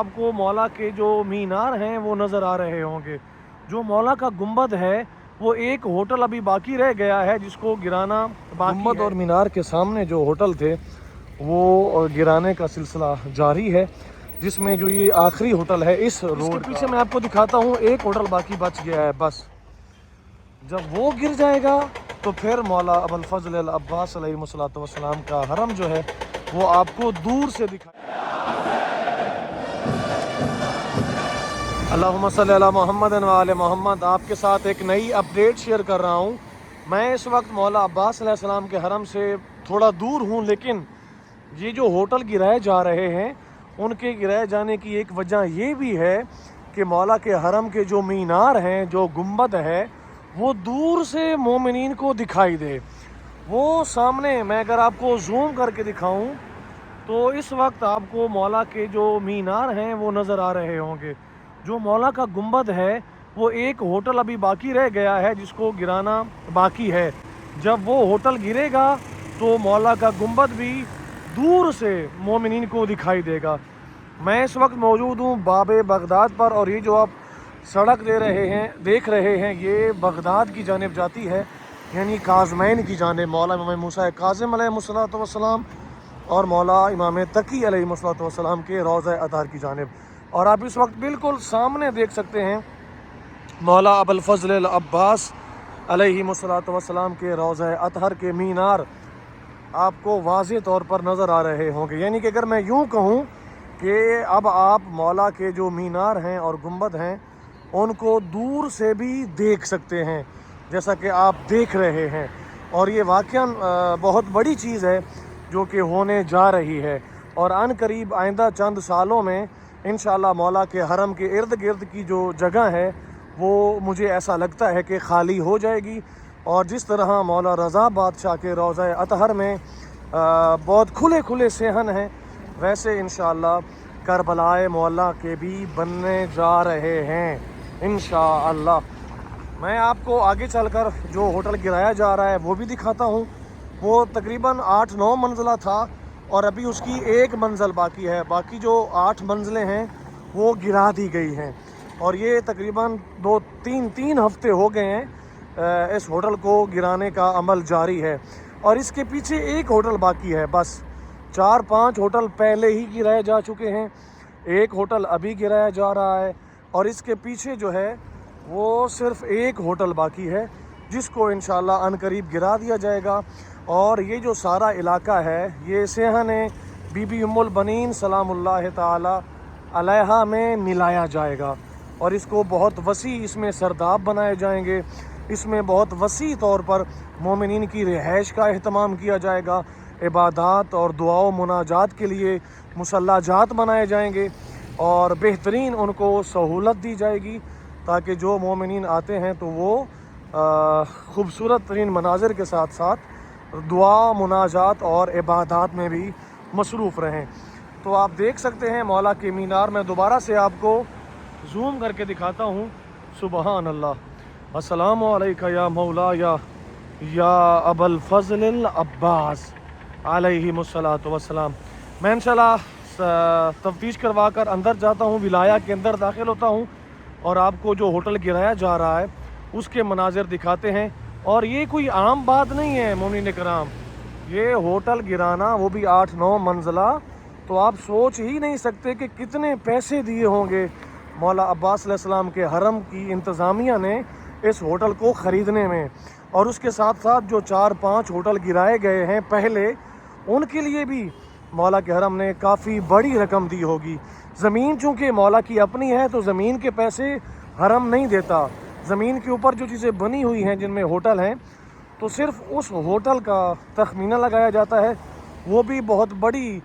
آپ کو مولا کے جو مینار ہیں وہ نظر آ رہے ہوں گے. جو مولا کا گنبد ہے وہ ایک ہوٹل ابھی باقی رہ گیا ہے جس کو گرانا باقی ہے. گنبد اور مینار کے سامنے جو ہوٹل تھے وہ گرانے کا سلسلہ جاری ہے، جس میں جو یہ آخری ہوٹل ہے اس روڈ کے پیچھے میں آپ کو دکھاتا ہوں ایک ہوٹل باقی بچ گیا ہے بس. جب وہ گر جائے گا تو پھر مولا ابوالفضل العباس علیہ السلام کا حرم جو ہے وہ آپ کو دور سے دکھائے. اللہم صلی علی محمد و آل محمد. آپ کے ساتھ ایک نئی اپڈیٹ شیئر کر رہا ہوں. میں اس وقت مولا عباس علیہ السلام کے حرم سے تھوڑا دور ہوں، لیکن یہ جو ہوٹل گرائے جا رہے ہیں ان کے گرائے جانے کی ایک وجہ یہ بھی ہے کہ مولا کے حرم کے جو مینار ہیں، جو گنبد ہے، وہ دور سے مومنین کو دکھائی دے. وہ سامنے میں اگر آپ کو زوم کر کے دکھاؤں تو اس وقت آپ کو مولا کے جو مینار ہیں وہ نظر آ رہے ہوں گے. جو مولا کا گنبد ہے وہ ایک ہوٹل ابھی باقی رہ گیا ہے جس کو گرانا باقی ہے. جب وہ ہوٹل گرے گا تو مولا کا گنبد بھی دور سے مومنین کو دکھائی دے گا. میں اس وقت موجود ہوں باب بغداد پر، اور یہ جو آپ سڑک دیکھ رہے ہیں یہ بغداد کی جانب جاتی ہے، یعنی کاظمین کی جانب، مولا امام موسیٰ کاظم علیہ السلام اور مولا امام تقی علیہ السلام کے روضہ اطہر کی جانب. اور آپ اس وقت بالکل سامنے دیکھ سکتے ہیں مولا ابوالفضل العباس علیہ السلام کے روضہ اطہر کے مینار آپ کو واضح طور پر نظر آ رہے ہوں گے. یعنی کہ اگر میں یوں کہوں کہ اب آپ مولا کے جو مینار ہیں اور گنبد ہیں ان کو دور سے بھی دیکھ سکتے ہیں جیسا کہ آپ دیکھ رہے ہیں. اور یہ واقعاً بہت بڑی چیز ہے جو کہ ہونے جا رہی ہے، اور عن قریب آئندہ چند سالوں میں انشاءاللہ مولا کے حرم کے ارد گرد کی جو جگہ ہے وہ مجھے ایسا لگتا ہے کہ خالی ہو جائے گی. اور جس طرح مولا رضا بادشاہ کے روضہ اطہر میں بہت کھلے صحن ہیں، ویسے انشاءاللہ کربلائے مولا کے بھی بننے جا رہے ہیں انشاءاللہ. میں آپ کو آگے چل کر جو ہوٹل گرایا جا رہا ہے وہ بھی دکھاتا ہوں. وہ تقریباً 8-9 منزلہ تھا اور ابھی اس کی ایک منزل باقی ہے. باقی جو 8 منزلیں ہیں وہ گرا دی گئی ہیں، اور یہ تقریباً 2-3 ہفتے ہو گئے ہیں اس ہوٹل کو گرانے کا عمل جاری ہے. اور اس کے پیچھے ایک ہوٹل باقی ہے بس. 4-5 ہوٹل پہلے ہی گرائے جا چکے ہیں، ایک ہوٹل ابھی گرایا جا رہا ہے، اور اس کے پیچھے جو ہے وہ صرف ایک ہوٹل باقی ہے جس کو انشاءاللہ عن قریب گرا دیا جائے گا. اور یہ جو سارا علاقہ ہے یہ صحن بی بی ام البنین سلام اللہ تعالی علیہا میں ملایا جائے گا، اور اس کو بہت وسیع اس میں سرداب بنائے جائیں گے. اس میں بہت وسیع طور پر مومنین کی رہائش کا اہتمام کیا جائے گا. عبادات اور دعا و مناجات کے لیے مصلی جات بنائے جائیں گے، اور بہترین ان کو سہولت دی جائے گی تاکہ جو مومنین آتے ہیں تو وہ خوبصورت ترین مناظر کے ساتھ ساتھ دعا، مناجات اور عبادات میں بھی مصروف رہیں. تو آپ دیکھ سکتے ہیں مولا کے مینار. میں دوبارہ سے آپ کو زوم کر کے دکھاتا ہوں. سبحان اللہ. السلام علیکہ یا مولا یا ابوالفضل العباس علیہ السلام. میں انشاءاللہ تفتیش کروا کر اندر جاتا ہوں، ولایہ کے اندر داخل ہوتا ہوں، اور آپ کو جو ہوٹل گرایا جا رہا ہے اس کے مناظر دکھاتے ہیں. اور یہ کوئی عام بات نہیں ہے مومنین کرام، یہ ہوٹل گرانا وہ بھی 8-9 منزلہ، تو آپ سوچ ہی نہیں سکتے کہ کتنے پیسے دیے ہوں گے مولا عباس علیہ السلام کے حرم کی انتظامیہ نے اس ہوٹل کو خریدنے میں. اور اس کے ساتھ ساتھ جو 4-5 ہوٹل گرائے گئے ہیں پہلے، ان کے لیے بھی مولا کے حرم نے کافی بڑی رقم دی ہوگی. زمین چونکہ مولا کی اپنی ہے تو زمین کے پیسے حرم نہیں دیتا. زمین کے اوپر جو چیزیں بنی ہوئی ہیں جن میں ہوٹل ہیں تو صرف اس ہوٹل کا تخمینہ لگایا جاتا ہے، وہ بھی بہت بڑی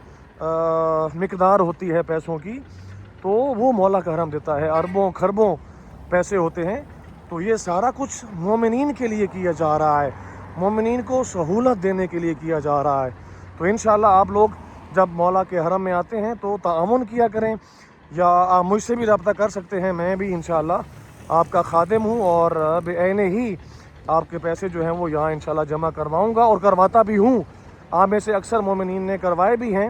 مقدار ہوتی ہے پیسوں کی، تو وہ مولا کا حرم دیتا ہے. اربوں خربوں پیسے ہوتے ہیں. تو یہ سارا کچھ مومنین کے لیے کیا جا رہا ہے، مومنین کو سہولت دینے کے لیے کیا جا رہا ہے. تو انشاءاللہ آپ لوگ جب مولا کے حرم میں آتے ہیں تو تعاون کیا کریں، یا آپ مجھ سے بھی رابطہ کر سکتے ہیں. میں بھی انشاءاللہ آپ کا خادم ہوں، اور بعین ہی آپ کے پیسے جو ہیں وہ یہاں انشاءاللہ جمع کرواؤں گا، اور کرواتا بھی ہوں. آپ میں سے اکثر مومنین نے کروائے بھی ہیں.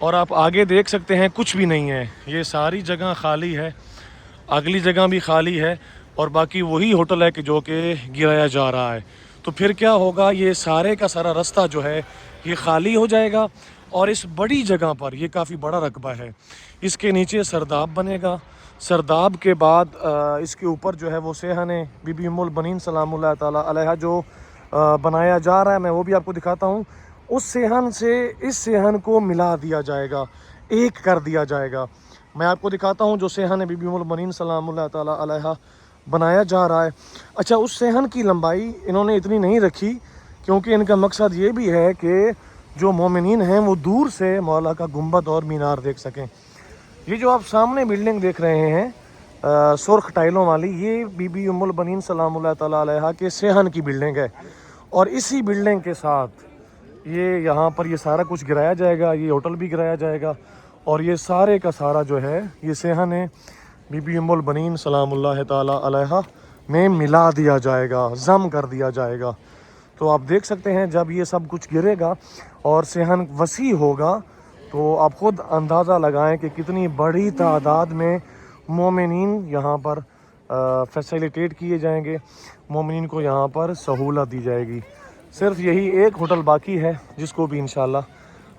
اور آپ آگے دیکھ سکتے ہیں کچھ بھی نہیں ہے, یہ ساری جگہ خالی ہے, اگلی جگہ بھی خالی ہے, اور باقی وہی ہوٹل ہے کہ جو کہ گرایا جا رہا ہے. تو پھر کیا ہوگا, یہ سارے کا سارا رستہ جو ہے یہ خالی ہو جائے گا, اور اس بڑی جگہ پر, یہ کافی بڑا رقبہ ہے, اس کے نیچے سرداب بنے گا. سرداب کے بعد اس کے اوپر جو ہے وہ صحن بی بی ام البنین سلام اللہ تعالیٰ علیہا جو بنایا جا رہا ہے, میں وہ بھی آپ کو دکھاتا ہوں. اس صحن سے اس صحن کو ملا دیا جائے گا, ایک کر دیا جائے گا. میں آپ کو دکھاتا ہوں جو صحن بی بی ام البنین سلام اللہ تعالیٰ علیہا بنایا جا رہا ہے. اچھا, اس صحن کی لمبائی انہوں نے اتنی نہیں رکھی, کیونکہ ان کا مقصد یہ بھی ہے کہ جو مومنین ہیں وہ دور سے مولا کا گنبد اور مینار دیکھ سکیں. یہ جو آپ سامنے بلڈنگ دیکھ رہے ہیں سرخ ٹائلوں والی, یہ بی بی ام البنین سلام اللہ تعالیٰ علیہا کے صحن کی بلڈنگ ہے, اور اسی بلڈنگ کے ساتھ یہ یہاں پر یہ سارا کچھ گرایا جائے گا, یہ ہوٹل بھی گرایا جائے گا, اور یہ سارے کا سارا جو ہے یہ صحن بی بی ام البنین سلام اللہ تعالیٰ علیہا میں ملا دیا جائے گا, ضم کر دیا جائے گا. تو آپ دیکھ سکتے ہیں جب یہ سب کچھ گرے گا اور صحن وسیع ہوگا تو آپ خود اندازہ لگائیں کہ کتنی بڑی تعداد میں مومنین یہاں پر فیسیلیٹیٹ کیے جائیں گے, مومنین کو یہاں پر سہولت دی جائے گی. صرف یہی ایک ہوٹل باقی ہے جس کو بھی انشاءاللہ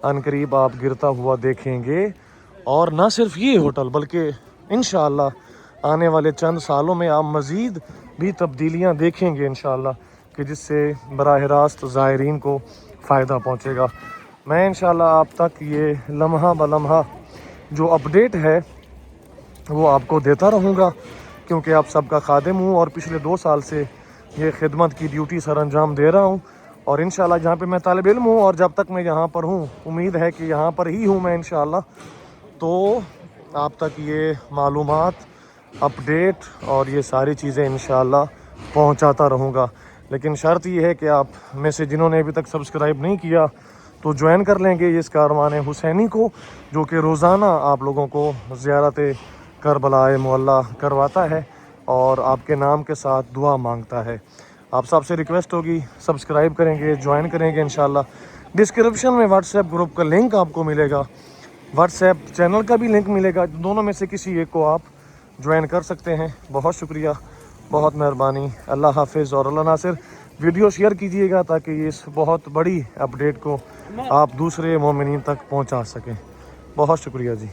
عنقریب آپ گرتا ہوا دیکھیں گے. اور نہ صرف یہ ہوٹل بلکہ انشاءاللہ آنے والے چند سالوں میں آپ مزید بھی تبدیلیاں دیکھیں گے انشاءاللہ, کہ جس سے براہ راست زائرین کو فائدہ پہنچے گا. میں انشاءاللہ آپ تک یہ لمحہ بلمحہ جو اپڈیٹ ہے وہ آپ کو دیتا رہوں گا, کیونکہ آپ سب کا خادم ہوں اور پچھلے 2 سال سے یہ خدمت کی ڈیوٹی سر انجام دے رہا ہوں. اور انشاءاللہ جہاں پہ میں طالب علم ہوں اور جب تک میں یہاں پر ہوں, امید ہے کہ یہاں پر ہی ہوں میں انشاءاللہ, تو آپ تک یہ معلومات, اپڈیٹ اور یہ ساری چیزیں انشاءاللہ پہنچاتا رہوں گا. لیکن شرط یہ ہے کہ آپ میں سے جنہوں نے ابھی تک سبسکرائب نہیں کیا تو جوائن کر لیں گے اس کاروان حسینی کو, جو کہ روزانہ آپ لوگوں کو زیارت کربلا معلیٰ کرواتا ہے اور آپ کے نام کے ساتھ دعا مانگتا ہے. آپ سب سے ریکویسٹ ہوگی سبسکرائب کریں گے, جوائن کریں گے انشاءاللہ. ڈسکرپشن میں واٹس ایپ گروپ کا لنک آپ کو ملے گا, واٹس ایپ چینل کا بھی لنک ملے گا, دونوں میں سے کسی ایک کو آپ جوائن کر سکتے ہیں. بہت شکریہ, بہت مہربانی, اللہ حافظ اور اللہ ناصر. ویڈیو شیئر کیجیے گا تاکہ اس بہت بڑی اپڈیٹ کو آپ دوسرے مومنین تک پہنچا سکیں. بہت شکریہ جی.